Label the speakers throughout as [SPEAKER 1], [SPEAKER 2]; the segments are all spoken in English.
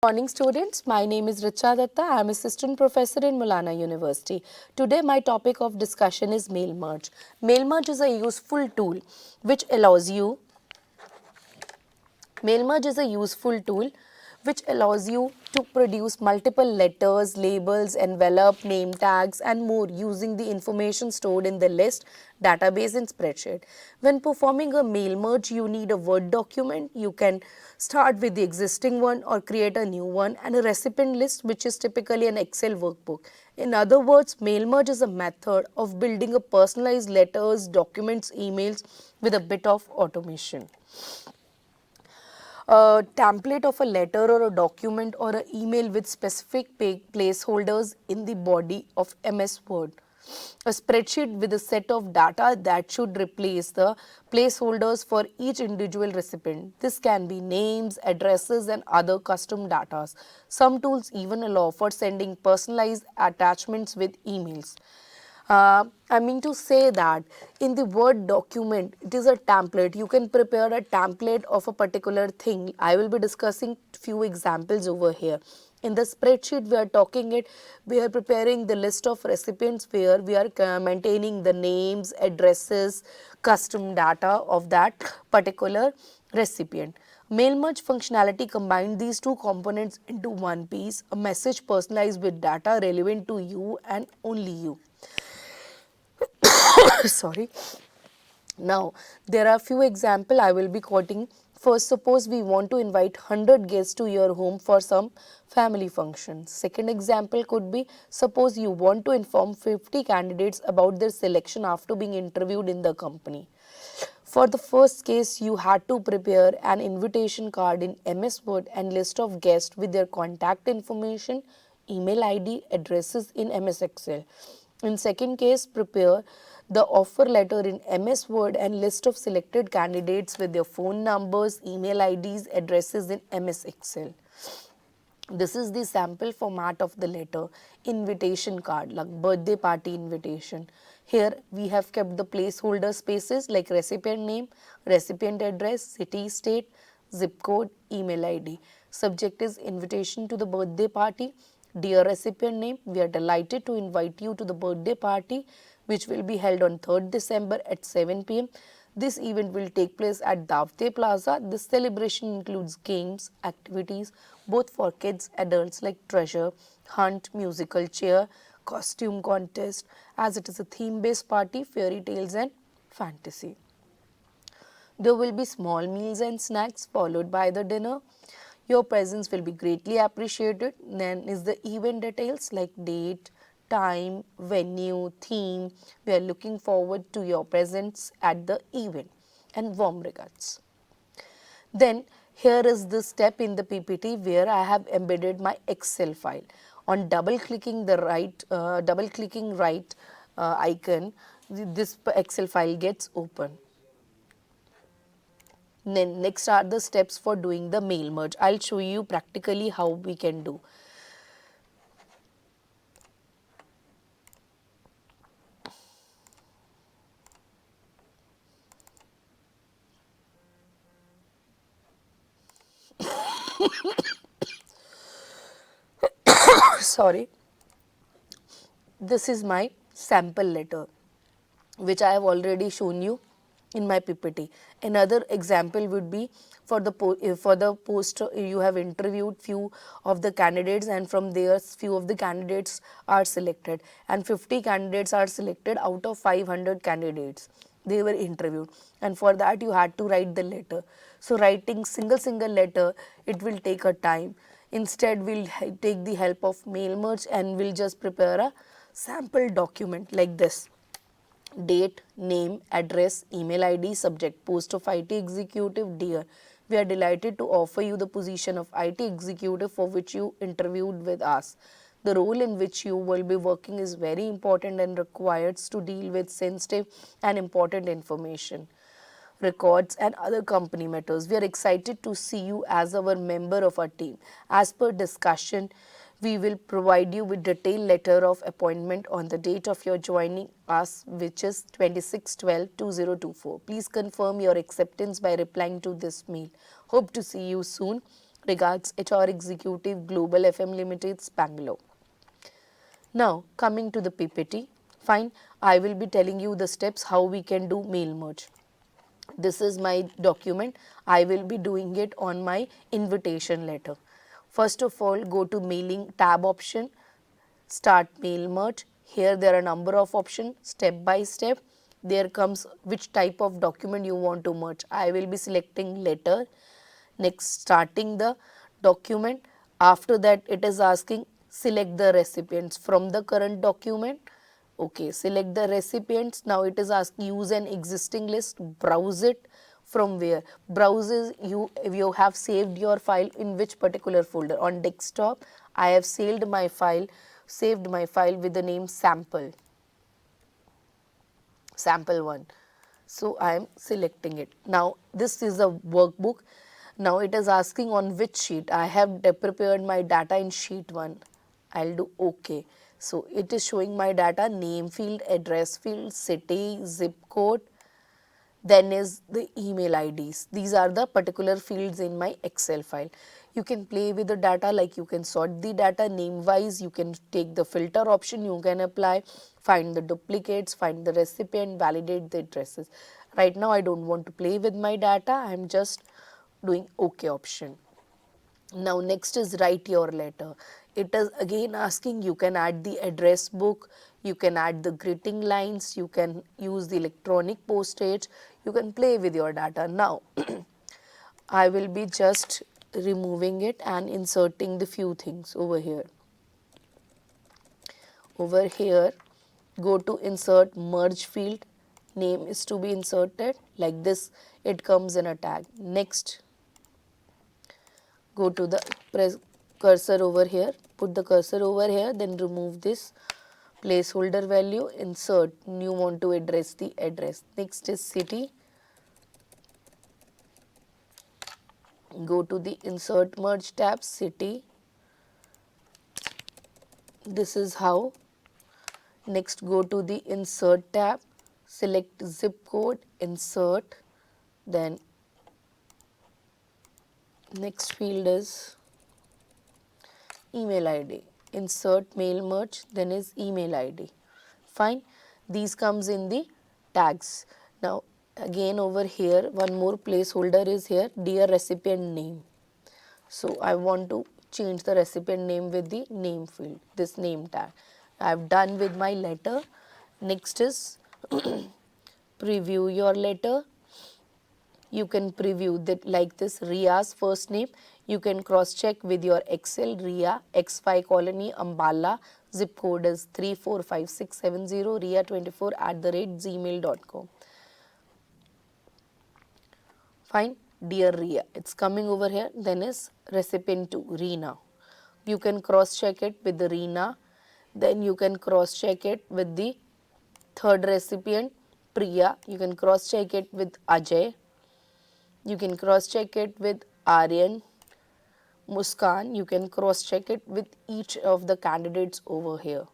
[SPEAKER 1] Morning students, my name is Richa Datta. I am assistant professor in Maulana University. Today my topic of discussion is mail merge. Mail merge is a useful tool which allows you Mail merge is a useful tool which allows you to produce multiple letters, labels, envelope, name tags and more using the information stored in the list, database and spreadsheet. When performing a mail merge, you need a Word document. You can start with the existing one or create a new one, and a recipient list, which is typically an Excel workbook. In other words, mail merge is a method of building a personalized letters, documents, emails with a bit of automation. A template of a letter or a document or an email with specific placeholders in the body of MS Word. A spreadsheet with a set of data that should replace the placeholders for each individual recipient. This can be names, addresses and other custom data. Some tools even allow for sending personalized attachments with emails. I mean to say that in the Word document, it is a template. You can prepare a template of a particular thing. I will be discussing few examples over here. In the spreadsheet, we are preparing the list of recipients where we are maintaining the names, addresses, custom data of that particular recipient. Mail merge functionality combines these two components into one piece, a message personalized with data relevant to you and only you. Sorry. Now, there are few examples I will be quoting. First, suppose we want to invite 100 guests to your home for some family function. Second example could be, suppose you want to inform 50 candidates about their selection after being interviewed in the company. For the first case, you had to prepare an invitation card in MS Word and list of guests with their contact information, email ID, addresses in MS Excel. In second case, prepare the offer letter in MS Word and list of selected candidates with their phone numbers, email IDs, addresses in MS Excel. This is the sample format of the letter, invitation card, like birthday party invitation. Here we have kept the placeholder spaces like recipient name, recipient address, city, state, zip code, email ID. Subject is invitation to the birthday party. Dear recipient name, we are delighted to invite you to the birthday party which will be held on 3rd December at 7 p.m. This event will take place at Davte Plaza. This celebration includes games, activities, both for kids, adults like treasure, hunt, musical chair, costume contest, as it is a theme-based party, fairy tales and fantasy. There will be small meals and snacks followed by the dinner. Your presence will be greatly appreciated. Then is the event details like date, time, venue, theme. We are looking forward to your presence at the event and warm regards. Then here is the step in the PPT where I have embedded my Excel file. On double clicking right icon, this Excel file gets open. Then next are the steps for doing the mail merge. I'll show you practically how we can do. Sorry. This is my sample letter which I have already shown you in my PPT. Another example would be for the post you have interviewed few of the candidates and from there few of the candidates are selected and 50 candidates are selected out of 500 candidates. They were interviewed and for that you had to write the letter. So writing single letter, it will take a time. Instead, we'll take the help of mail merge and we'll just prepare a sample document like this. Date, name, address, email ID, subject, post of IT executive, dear. We are delighted to offer you the position of IT executive for which you interviewed with us. The role in which you will be working is very important and requires to deal with sensitive and important information, records and other company matters. We are excited to see you as our member of our team. As per discussion, we will provide you with detailed letter of appointment on the date of your joining us, which is 26/12/2024. Please confirm your acceptance by replying to this mail. Hope to see you soon. Regards, HR Executive, Global FM Limited, Bangalore. Now coming to the PPT, fine, I will be telling you the steps how we can do mail merge. This is my document. I will be doing it on my invitation letter. First of all, go to mailing tab option, start mail merge. Here there are a number of options, step by step. There comes which type of document you want to merge. I will be selecting letter. Next, starting the document. After that, it is asking select the recipients from the current document. Okay, select the recipients. Now it is asking use an existing list, browse it. From where? Browses you have saved your file in which particular folder. On desktop, I have saved my file with the name sample 1. So I am selecting it. Now this is a workbook. Now it is asking on which sheet. I have prepared my data in sheet 1. I'll do OK. So it is showing my data, name field, address field, city, zip code, then is the email IDs. These are the particular fields in my Excel file. You can play with the data, like you can sort the data name wise, you can take the filter option, you can apply, find the duplicates, find the recipient, validate the addresses. Right now I don't want to play with my data, I am just doing OK option. Now next is write your letter. It is again asking, you can add the address book, you can add the greeting lines, you can use the electronic postage, you can play with your data. Now I will be just removing it and inserting the few things over here. Over here, go to insert merge field, name is to be inserted like this, it comes in a tag. Next, go to the cursor over here, put the cursor over here, then remove this placeholder value, insert, you want to address the address. Next is city, go to the insert merge tab, city, this is how. Next, go to the insert tab, select zip code, insert, then next field is email ID, insert mail merge, then is email ID. Fine, these comes in the tags. Now again over here one more placeholder is here, dear recipient name. So I want to change the recipient name with the name field, this name tag. I have done with my letter. Next is preview your letter. You can preview that like this, Ria's first name. You can cross check with your Excel, Ria, X5 Colony, Ambala, zip code is 345670, ria24@gmail.com. Fine, dear Ria, it's coming over here. Then is recipient 2, Reena. You can cross check it with the Reena. Then you can cross check it with the third recipient, Priya. You can cross check it with Ajay. You can cross check it with Aryan, Muskan. You can cross check it with each of the candidates over here.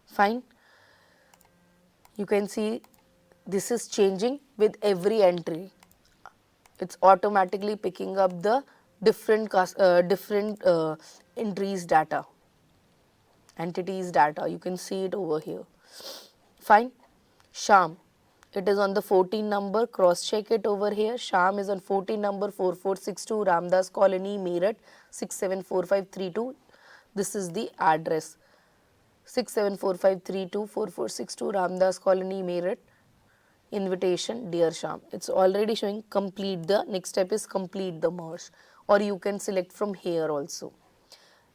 [SPEAKER 1] Fine. You can see this is changing with every entry. It's automatically picking up the different entries data, entities data. You can see it over here. Fine. Sham, it is on the 14 number, cross check it over here. Sham is on 14 number 4462 Ramdas Colony, Meerut 674532. This is the address, 674532 4462 Ramdas Colony, Meerut. Invitation, dear Sham. It's already showing complete. The next step is complete the merge, or you can select from here also.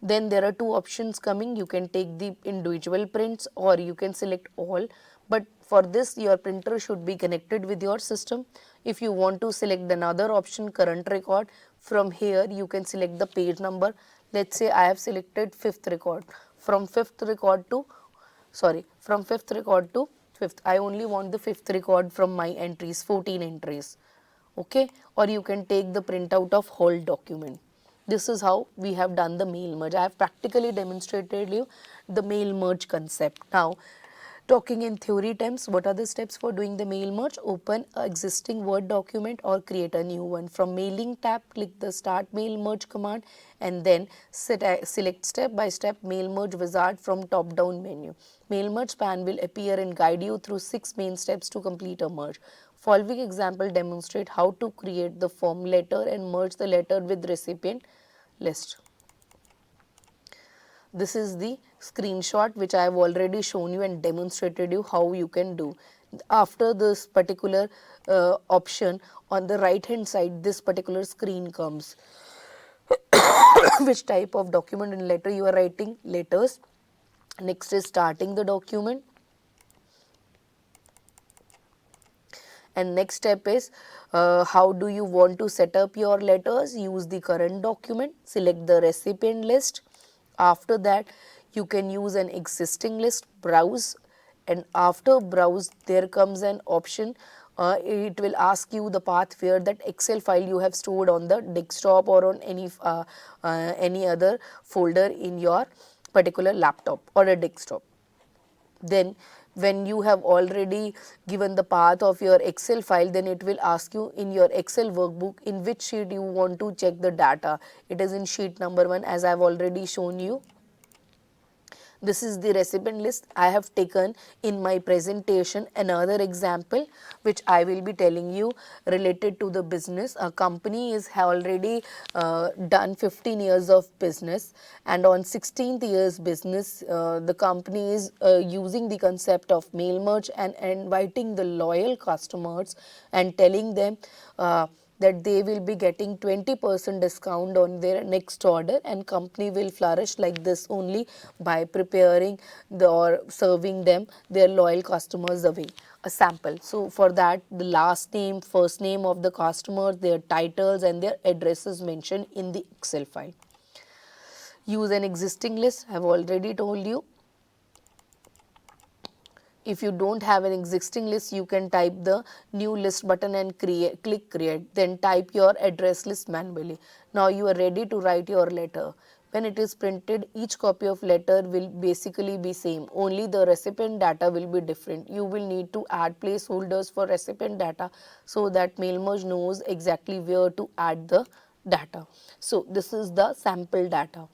[SPEAKER 1] Then there are two options coming. You can take the individual prints or you can select all. But for this, your printer should be connected with your system. If you want to select another option, current record, from here you can select the page number. Let's say I have selected 5th record. From 5th record to 5th. I only want the 5th record from my entries, 14 entries. Okay, or you can take the printout of whole document. This is how we have done the mail merge. I have practically demonstrated you the mail merge concept. Now Talking in theory terms, what are the steps for doing the mail merge? Open an existing Word document or create a new one. From mailing tab, click the start mail merge command and then select step by step mail merge wizard from top down menu. Mail merge pan will appear and guide you through 6 main steps to complete a merge. Following example demonstrate how to create the form letter and merge the letter with recipient list. This is the screenshot which I have already shown you and demonstrated you how you can do. After this particular option on the right hand side, this particular screen comes. Which type of document and letter you are writing? Letters. Next is starting the document. And next step is how do you want to set up your letters? Use the current document, select the recipient list. After that, you can use an existing list, browse, and after browse there comes an option. It will ask you the path where that Excel file you have stored on the desktop or on any other folder in your particular laptop or a desktop. Then when you have already given the path of your Excel file, then it will ask you in your Excel workbook in which sheet you want to check the data. It is in sheet number 1 as I have already shown you. This is the recipient list. I have taken in my presentation another example which I will be telling you related to the business. A company is already done 15 years of business, and on 16th year's business the company is using the concept of mail merge and inviting the loyal customers and telling them that they will be getting 20% discount on their next order, and company will flourish like this only by preparing or serving them their loyal customers away. A sample. So for that, the last name, first name of the customers, their titles and their addresses mentioned in the Excel file. Use an existing list. I have already told you. If you don't have an existing list, you can type the new list button and click create. Then type your address list manually. Now you are ready to write your letter. When it is printed, each copy of letter will basically be same. Only the recipient data will be different. You will need to add placeholders for recipient data so that MailMerge knows exactly where to add the data. So this is the sample data.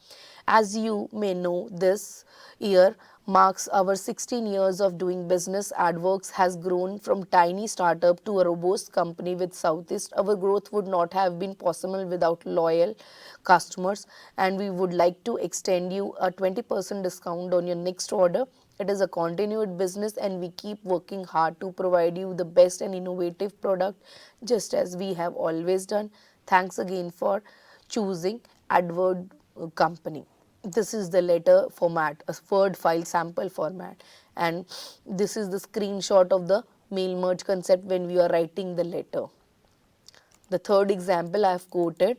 [SPEAKER 1] As you may know, this year marks our 16 years of doing business. Adworks has grown from tiny startup to a robust company with Southeast. Our growth would not have been possible without loyal customers, and we would like to extend you a 20% discount on your next order. It is a continued business and we keep working hard to provide you the best and innovative product just as we have always done. Thanks again for choosing Adword company. This is the letter format, a Word file sample format, and this is the screenshot of the mail merge concept when we are writing the letter. The third example I have quoted.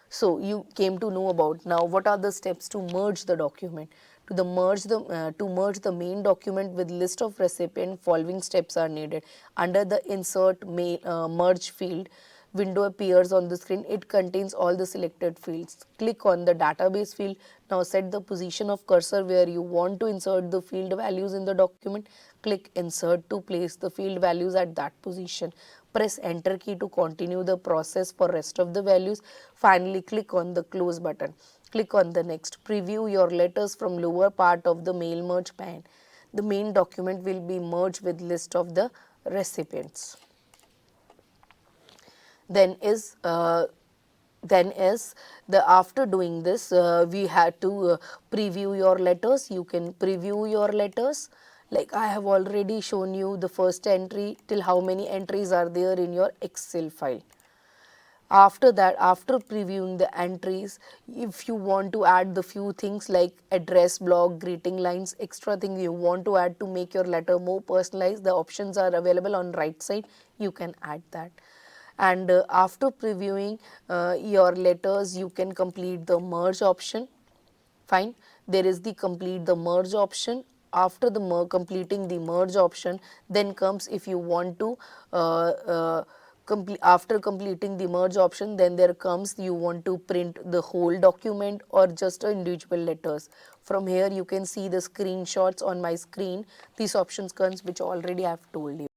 [SPEAKER 1] So you came to know about now what are the steps to merge the document. To merge the main document with list of recipient, following steps are needed. Under the insert merge field, window appears on the screen. It contains all the selected fields. Click on the database field. Now set the position of cursor where you want to insert the field values in the document. Click insert to place the field values at that position. Press enter key to continue the process for rest of the values. Finally, click on the close button. Click on the next. Preview your letters from lower part of the mail merge pane. The main document will be merged with list of the recipients. Then is the after doing this we had to preview your letters. You can preview your letters. Like I have already shown you the first entry till how many entries are there in your Excel file. After that, after previewing the entries, if you want to add the few things like address block, greeting lines, extra thing you want to add to make your letter more personalized, the options are available on right side. You can add that. And after previewing your letters, you can complete the merge option. Fine. There is the complete the merge option. After the completing the merge option, then comes if you want to after completing the merge option, then there comes you want to print the whole document or just individual letters. From here you can see the screenshots on my screen. These options comes which already I have told you.